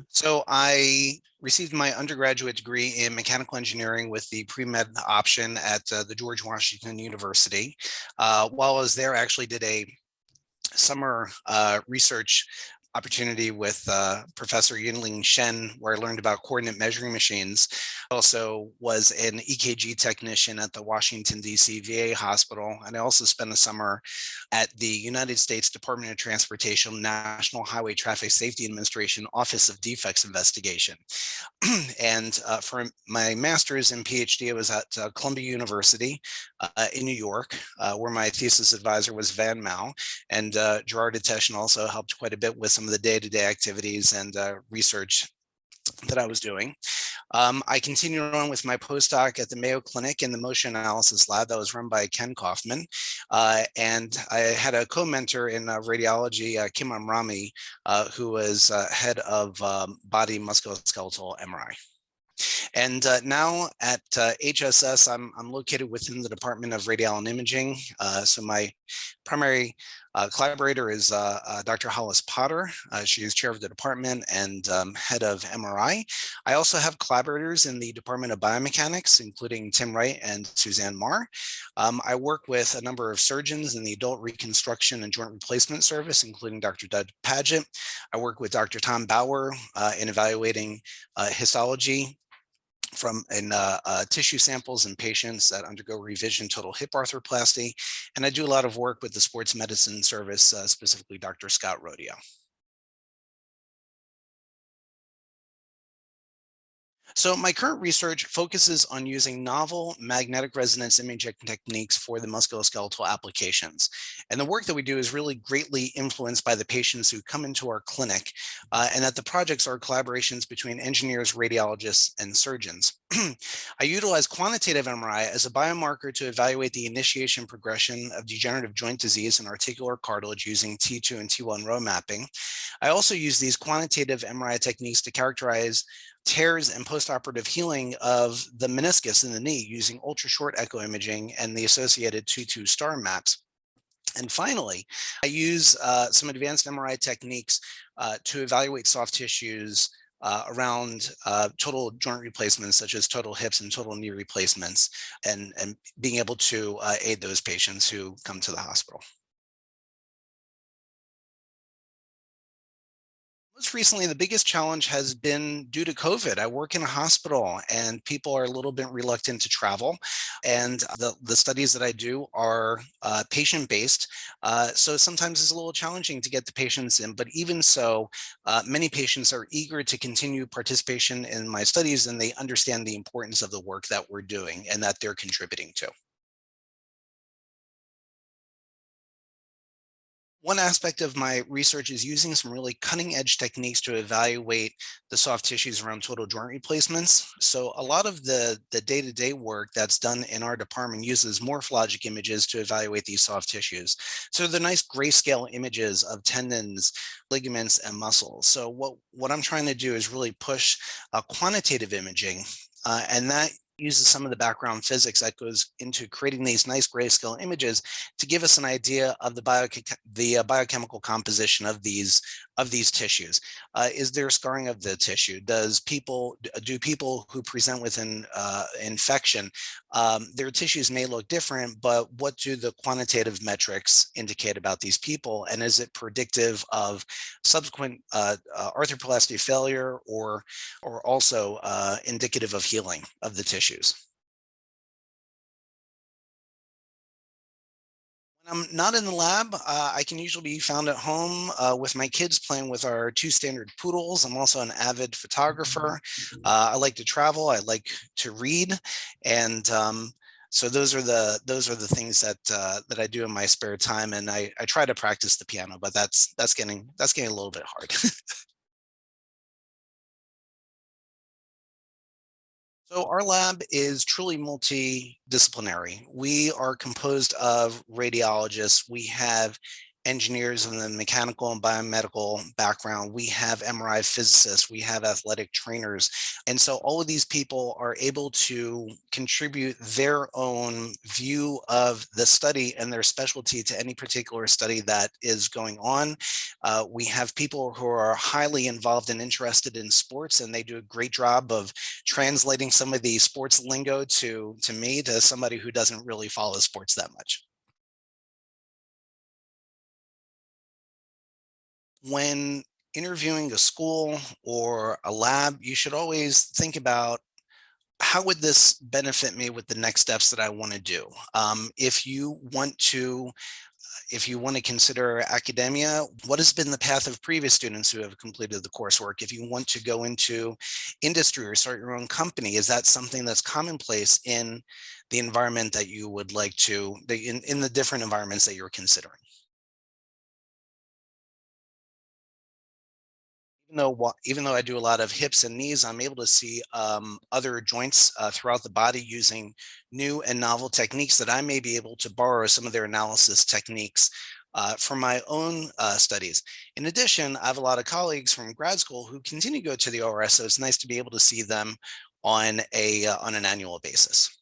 So I received my undergraduate degree in mechanical engineering with the pre-med option at the George Washington University. While I was there, I actually did a summer research opportunity with Professor Yinling Shen, where I learned about coordinate measuring machines. Also was an EKG technician at the Washington, D.C. VA hospital. And I also spent a summer at the United States Department of Transportation National Highway Traffic Safety Administration Office of Defects Investigation. And for my master's and PhD, I was at Columbia University in New York, where my thesis advisor was Van Mao. And Gerard Deteschen also helped quite a bit with some of the day-to-day activities and research that I was doing. I continued on with my postdoc at the Mayo Clinic in the motion analysis lab that was run by Ken Kaufman. And I had a co-mentor in radiology, Kim Amrami, who was head of body musculoskeletal MRI. And now at HSS, I'm located within the Department of Radiology and Imaging. So my primary collaborator is Dr. Hollis Potter. She is chair of the department and head of MRI. I also have collaborators in the Department of Biomechanics, including Tim Wright and Suzanne Marr. I work with a number of surgeons in the Adult Reconstruction and Joint Replacement Service, including Dr. Doug Paget. I work with Dr. Tom Bauer in evaluating histology from tissue samples in patients that undergo revision total hip arthroplasty. And I do a lot of work with the sports medicine service, specifically Dr. Scott Rodeo. So my current research focuses on using novel magnetic resonance imaging techniques for the musculoskeletal applications. And the work that we do is really greatly influenced by the patients who come into our clinic, and that the projects are collaborations between engineers, radiologists, and surgeons. I utilize quantitative MRI as a biomarker to evaluate the initiation progression of degenerative joint disease and articular cartilage using T2 and T1 row mapping. I also use these quantitative MRI techniques to characterize tears and postoperative healing of the meniscus in the knee using ultra short echo imaging and the associated 2-2 star maps. And finally, I use some advanced MRI techniques to evaluate soft tissues around total joint replacements, such as total hips and total knee replacements, and being able to aid those patients who come to the hospital. Most recently, the biggest challenge has been due to COVID. I work in a hospital and people are a little bit reluctant to travel. And the studies that I do are patient-based. So sometimes it's a little challenging to get the patients in, but even so, many patients are eager to continue participation in my studies and they understand the importance of the work that we're doing and that they're contributing to. One aspect of my research is using some really cutting edge techniques to evaluate the soft tissues around total joint replacements. So a lot of the day-to-day work that's done in our department uses morphologic images to evaluate these soft tissues. So the nice grayscale images of tendons, ligaments, and muscles. So what I'm trying to do is really push quantitative imaging, and that uses some of the background physics that goes into creating these nice grayscale images to give us an idea of the biochemical composition of these tissues. Is there scarring of the tissue? Do people who present with an infection, their tissues may look different, but what do the quantitative metrics indicate about these people? And is it predictive of subsequent arthroplasty failure or also indicative of healing of the tissues? When I'm not in the lab, I can usually be found at home with my kids playing with our two standard poodles. I'm also an avid photographer. I like to travel. I like to read, and so those are the things that I do in my spare time. And I try to practice the piano, but that's getting a little bit hard. So our lab is truly multidisciplinary. We are composed of radiologists. We have engineers in the mechanical and biomedical background. We have MRI physicists, we have athletic trainers. And so all of these people are able to contribute their own view of the study and their specialty to any particular study that is going on. We have people who are highly involved and interested in sports, and they do a great job of translating some of the sports lingo to me, to somebody who doesn't really follow sports that much. When interviewing a school or a lab, you should always think about, how would this benefit me with the next steps that I want to do? If you want to consider academia, what has been the path of previous students who have completed the coursework? If you want to go into industry or start your own company, is that something that's commonplace in the environment that you would like to, in the different environments that you're considering? Even though I do a lot of hips and knees, I'm able to see other joints throughout the body using new and novel techniques that I may be able to borrow some of their analysis techniques for my own studies. In addition, I have a lot of colleagues from grad school who continue to go to the ORS, so it's nice to be able to see them on an annual basis.